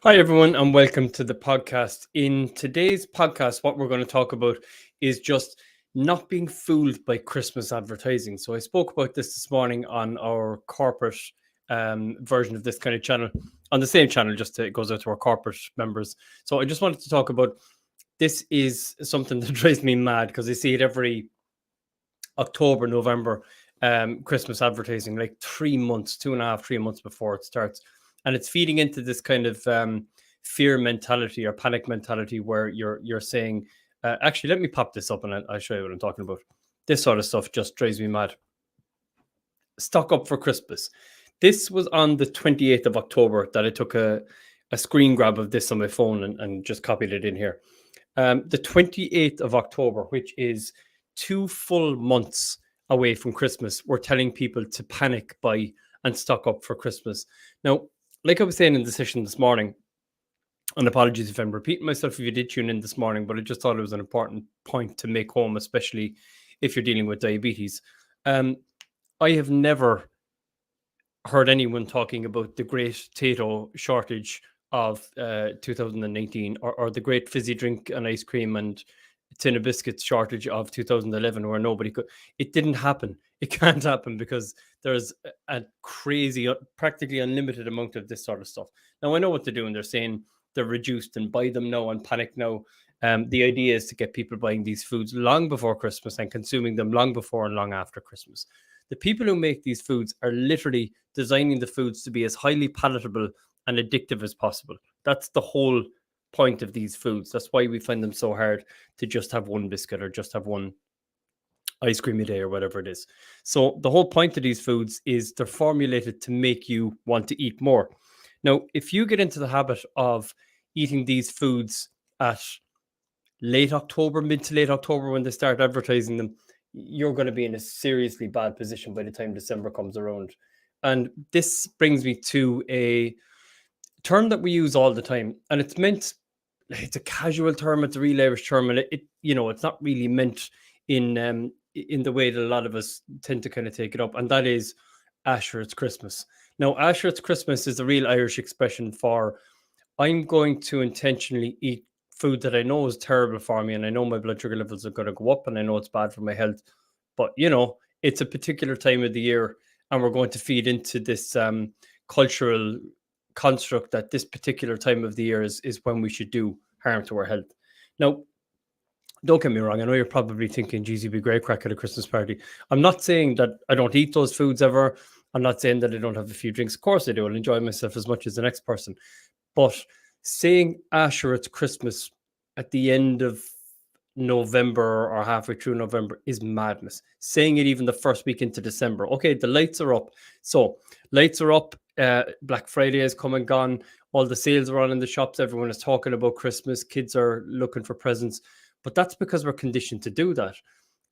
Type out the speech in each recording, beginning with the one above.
Hi, everyone, and welcome to the podcast. In today's podcast, what we're going to talk about is just not being fooled by Christmas advertising. So I spoke about this morning on our corporate version of this kind of channel, on the same channel, just it goes out to our corporate members. So I just wanted to talk about this is something that drives me mad because I see it every October, November, Christmas advertising, like 3 months, 2.5, 3 months before it starts. And it's feeding into this kind of fear mentality or panic mentality where you're saying, actually, let me pop this up and I'll show you what I'm talking about. This sort of stuff just drives me mad. Stock up for Christmas. This was on the 28th of October that I took a screen grab of this on my phone and just copied it in here. The 28th of October, which is 2 full months away from Christmas, we're telling people to panic, buy, and stock up for Christmas. Now, like I was saying in the session this morning, and apologies if I'm repeating myself if you did tune in this morning, but I just thought it was an important point to make home, especially if you're dealing with diabetes. I have never heard anyone talking about the great potato shortage of 2019 or the great fizzy drink and ice cream and tin of biscuits shortage of 2011 where nobody could. It didn't happen. It can't happen because there's a crazy, practically unlimited amount of this sort of stuff. Now, I know what they're doing. They're saying they're reduced and buy them now and panic now. The idea is to get people buying these foods long before Christmas and consuming them long before and long after Christmas. The people who make these foods are literally designing the foods to be as highly palatable and addictive as possible. That's the whole point of these foods. That's why we find them so hard to just have one biscuit or just have one ice cream a day or whatever it is. So the whole point of these foods is they're formulated to make you want to eat more. Now, if you get into the habit of eating these foods at late October, mid to late October, when they start advertising them, you're going to be in a seriously bad position by the time December comes around. And this brings me to a term that we use all the time, and it's a casual term, it's a real Irish term, and it's not really meant in the way that a lot of us tend to kind of take it up, and that is Asher, it's Christmas. Now, Asher, it's Christmas is a real Irish expression for I'm going to intentionally eat food that I know is terrible for me, and I know my blood sugar levels are going to go up, and I know it's bad for my health, but it's a particular time of the year, and we're going to feed into this cultural construct that this particular time of the year is when we should do harm to our health. Now, don't get me wrong. I know you're probably thinking, geez, you'd be great crack at a Christmas party. I'm not saying that I don't eat those foods ever. I'm not saying that I don't have a few drinks. Of course I do. I'll enjoy myself as much as the next person. But saying Asher, it's Christmas at the end of November or halfway through November is madness. Saying it even the first week into December. Okay, the lights are up. So lights are up. Black Friday has come and gone. All the sales are on in the shops. Everyone is talking about Christmas. Kids are looking for presents. But that's because we're conditioned to do that.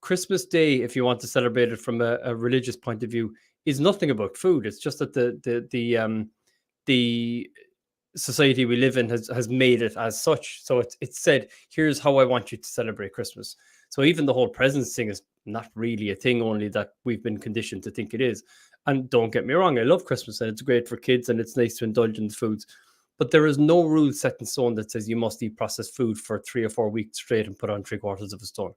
Christmas Day, if you want to celebrate it from a religious point of view, is nothing about food. It's just that the society we live in has made it as such. So it's said, here's how I want you to celebrate Christmas. So even the whole presents thing is not really a thing, only that we've been conditioned to think it is. And don't get me wrong, I love Christmas and it's great for kids and it's nice to indulge in the foods. But there is no rule set in stone that says you must eat processed food for 3 or 4 weeks straight and put on 3/4 of a stone.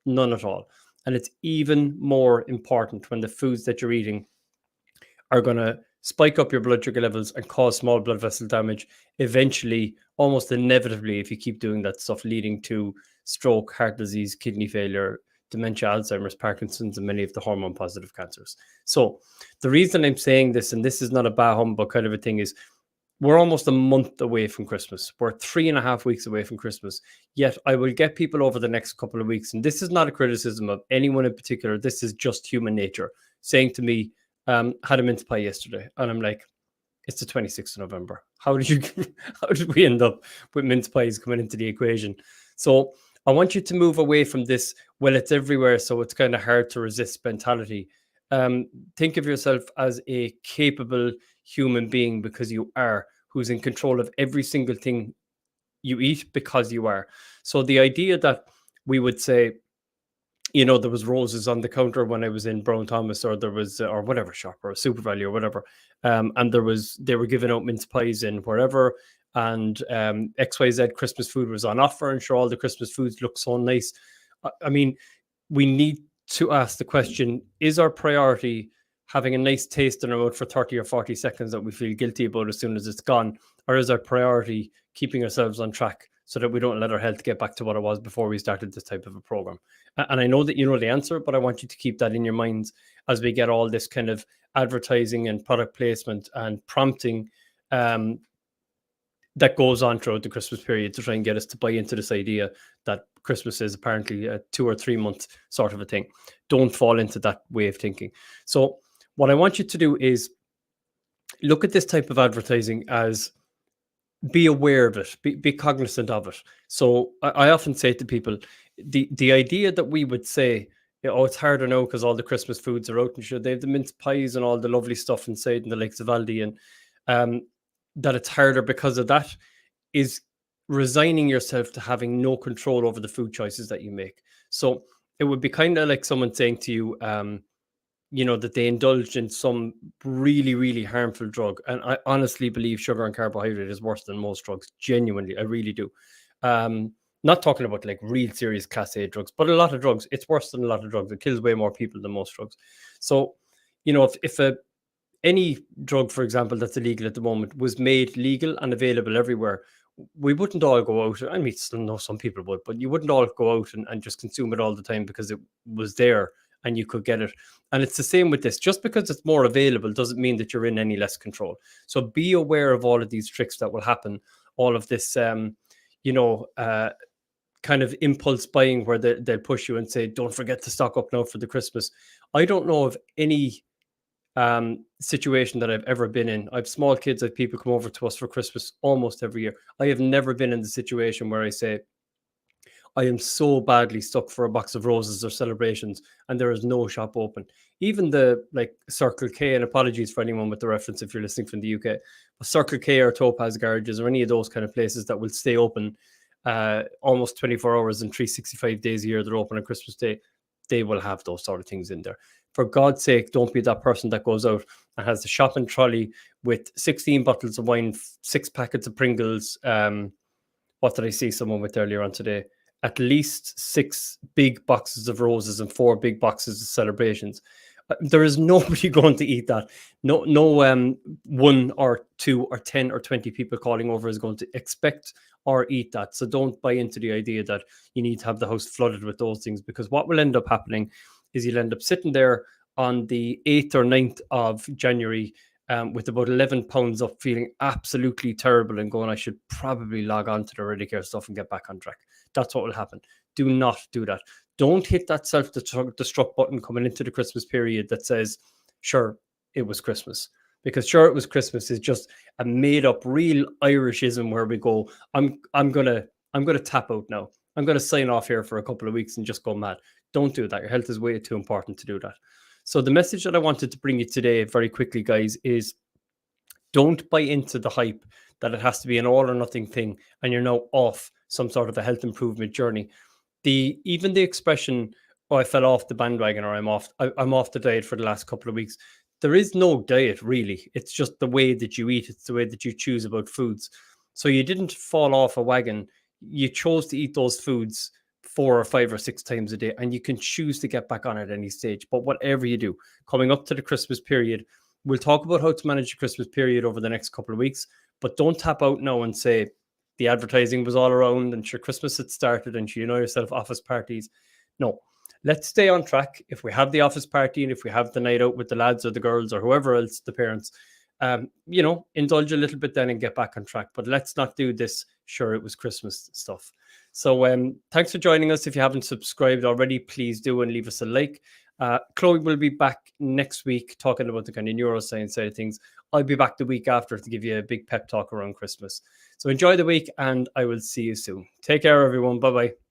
None at all. And it's even more important when the foods that you're eating are going to spike up your blood sugar levels and cause small blood vessel damage, eventually, almost inevitably, if you keep doing that stuff, leading to stroke, heart disease, kidney failure, dementia, Alzheimer's, Parkinson's, and many of the hormone-positive cancers. So the reason I'm saying this, and this is not a bah humbug kind of a thing, is we're almost a month away from Christmas. We're 3.5 weeks away from Christmas. Yet I will get people over the next couple of weeks, and this is not a criticism of anyone in particular. This is just human nature saying to me, had a mince pie yesterday. And I'm like, it's the 26th of November. How did we end up with mince pies coming into the equation? So I want you to move away from this, well, it's everywhere, so it's kind of hard to resist mentality. Think of yourself as a capable human being, because you are, who's in control of every single thing you eat because you are. So the idea that we would say, there was roses on the counter when I was in Brown Thomas, or there was, or whatever shop, or Super Value or whatever. And they were giving out mince pies in wherever. and XYZ Christmas food was on offer, and sure, all the Christmas foods look so nice. I mean, we need to ask the question, is our priority having a nice taste in our mouth for 30 or 40 seconds that we feel guilty about as soon as it's gone? Or is our priority keeping ourselves on track so that we don't let our health get back to what it was before we started this type of a program? And I know that you know the answer, but I want you to keep that in your minds as we get all this kind of advertising and product placement and prompting that goes on throughout the Christmas period to try and get us to buy into this idea that Christmas is apparently a 2 or 3 month sort of a thing. Don't fall into that way of thinking. So what I want you to do is look at this type of advertising as be aware of it, be cognizant of it. So I often say to people, the idea that we would say, oh, it's harder now because all the Christmas foods are out and sure they have the mince pies and all the lovely stuff inside and the likes of Aldi, and that it's harder because of that is resigning yourself to having no control over the food choices that you make. So it would be kind of like someone saying to you, that they indulged in some really, really harmful drug. And I honestly believe sugar and carbohydrate is worse than most drugs. Genuinely, I really do. Not talking about like real serious class A drugs, but a lot of drugs, it's worse than a lot of drugs. It kills way more people than most drugs. So, if any drug, for example, that's illegal at the moment was made legal and available everywhere, we wouldn't all go out. I mean, still know some people would, but you wouldn't all go out and just consume it all the time because it was there and you could get it. And it's the same with this. Just because it's more available doesn't mean that you're in any less control. So be aware of all of these tricks that will happen, all of this, kind of impulse buying where they'll push you and say, don't forget to stock up now for the Christmas. I don't know of any situation that I've ever been in. I have small kids, I have people come over to us for Christmas almost every year. I have never been in the situation where I say, I am so badly stuck for a box of roses or celebrations and there is no shop open. Even the like Circle K, and apologies for anyone with the reference if you're listening from the UK, but Circle K or Topaz garages or any of those kind of places that will stay open almost 24 hours and 365 days a year, they're open on Christmas Day, they will have those sort of things in there. For God's sake, don't be that person that goes out and has the shopping trolley with 16 bottles of wine, 6 packets of Pringles. What did I see someone with earlier on today? At least 6 big boxes of roses and 4 big boxes of celebrations. There is nobody going to eat that. No, 1 or 2 or 10 or 20 people calling over is going to expect or eat that. So don't buy into the idea that you need to have the house flooded with those things, because what will end up happening is you'll end up sitting there on the 8th or 9th of January with about 11 pounds up, feeling absolutely terrible and going, I should probably log on to the Ready-Care stuff and get back on track. That's what will happen. Do not do that. Don't hit that self-destruct button coming into the Christmas period that says, sure, it was Christmas. Because sure, it was Christmas is just a made-up real Irishism where we go, I'm gonna tap out now. I'm gonna sign off here for a couple of weeks and just go mad. Don't do that. Your health is way too important to do that. So the message that I wanted to bring you today very quickly, guys, is don't buy into the hype that it has to be an all or nothing thing and you're now off some sort of a health improvement journey. Even the expression, oh, I fell off the bandwagon, or I'm off the diet for the last couple of weeks. There is no diet really. It's just the way that you eat. It's the way that you choose about foods. So you didn't fall off a wagon. You chose to eat those foods 4 or 5 or 6 times a day, and you can choose to get back on at any stage. But whatever you do, coming up to the Christmas period, we'll talk about how to manage the Christmas period over the next couple of weeks, but don't tap out now and say the advertising was all around and sure Christmas had started and you know yourself, office parties. No, let's stay on track. If we have the office party and if we have the night out with the lads or the girls or whoever else, the parents, indulge a little bit then and get back on track. But let's not do this, sure, it was Christmas stuff. So thanks for joining us. If you haven't subscribed already, please do and leave us a like. Chloe will be back next week talking about the kind of neuroscience side of things. I'll be back the week after to give you a big pep talk around Christmas. So enjoy the week and I will see you soon. Take care, everyone. Bye-bye.